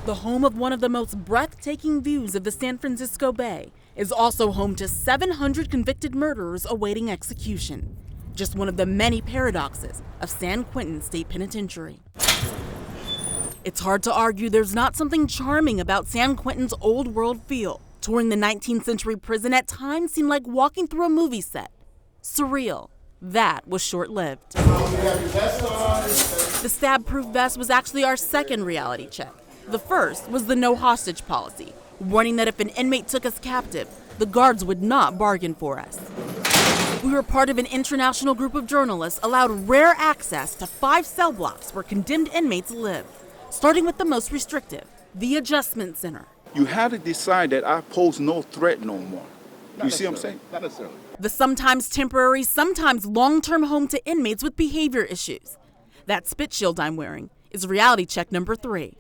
The home of one of the most breathtaking views of the San Francisco Bay is also home to 700 convicted murderers awaiting execution. Just one of the many paradoxes of San Quentin State Penitentiary. It's hard to argue there's not something charming about San Quentin's old world feel. Touring the 19th century prison at times seemed like walking through a movie set. Surreal. That was short-lived. The stab-proof vest was actually our second reality check. The first was the no hostage policy, warning that if an inmate took us captive, the guards would not bargain for us. We were part of an international group of journalists allowed rare access to 5 cell blocks where condemned inmates live, starting with the most restrictive, the Adjustment Center. You had to decide that I pose no threat no more. You see what I'm saying? Not necessarily. The sometimes temporary, sometimes long-term home to inmates with behavior issues. That spit shield I'm wearing is reality check number 3.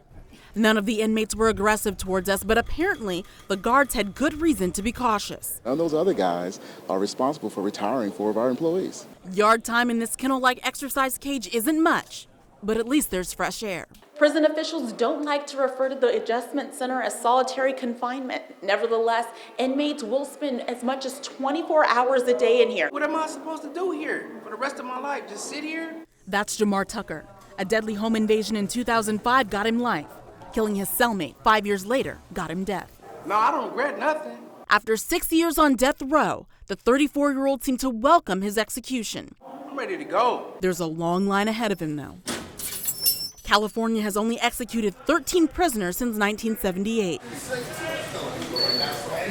None of the inmates were aggressive towards us, but apparently the guards had good reason to be cautious. And those other guys are responsible for retiring 4 of our employees. Yard time in this kennel-like exercise cage isn't much, but at least there's fresh air. Prison officials don't like to refer to the Adjustment Center as solitary confinement. Nevertheless, inmates will spend as much as 24 hours a day in here. What am I supposed to do here for the rest of my life? Just sit here? That's Jamar Tucker. A deadly home invasion in 2005 got him life. Killing his cellmate 5 years later got him death. No, I don't regret nothing. After 6 years on death row, the 34-year-old seemed to welcome his execution. I'm ready to go. There's a long line ahead of him, though. California has only executed 13 prisoners since 1978,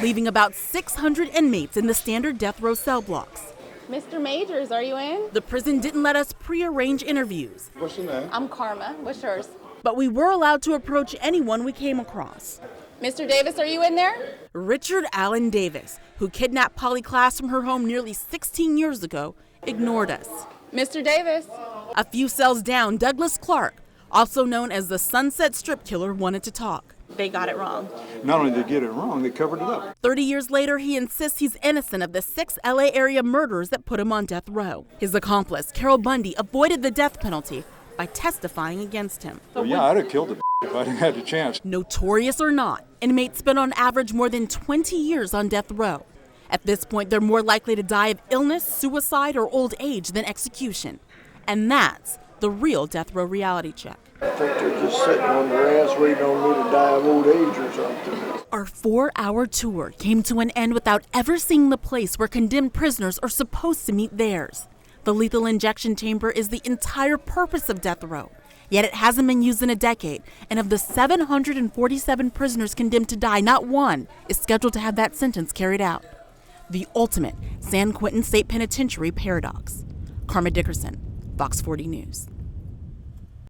leaving about 600 inmates in the standard death row cell blocks. Mr. Majors, are you in? The prison didn't let us pre-arrange interviews. What's your name? I'm Karma. What's yours? But we were allowed to approach anyone we came across. Mr. Davis, are you in there? Richard Allen Davis, who kidnapped Polly Klaas from her home nearly 16 years ago, ignored us. Mr. Davis? A few cells down, Douglas Clark, also known as the Sunset Strip Killer, wanted to talk. They got it wrong. Not only did they get it wrong, they covered it up. 30 years later, he insists he's innocent of the 6 LA area murders that put him on death row. His accomplice, Carol Bundy, avoided the death penalty by testifying against him. Well, yeah, I'd have killed the if I'd had the chance. Notorious or not, inmates spend on average more than 20 years on death row. At this point, they're more likely to die of illness, suicide, or old age than execution. And that's the real death row reality check. I think they're just sitting on their ass waiting on me to die of old age or something. Our 4-hour tour came to an end without ever seeing the place where condemned prisoners are supposed to meet theirs. The lethal injection chamber is the entire purpose of death row, yet it hasn't been used in a decade, and of the 747 prisoners condemned to die, not one is scheduled to have that sentence carried out. The ultimate San Quentin State Penitentiary paradox. Karma Dickerson, Fox 40 News.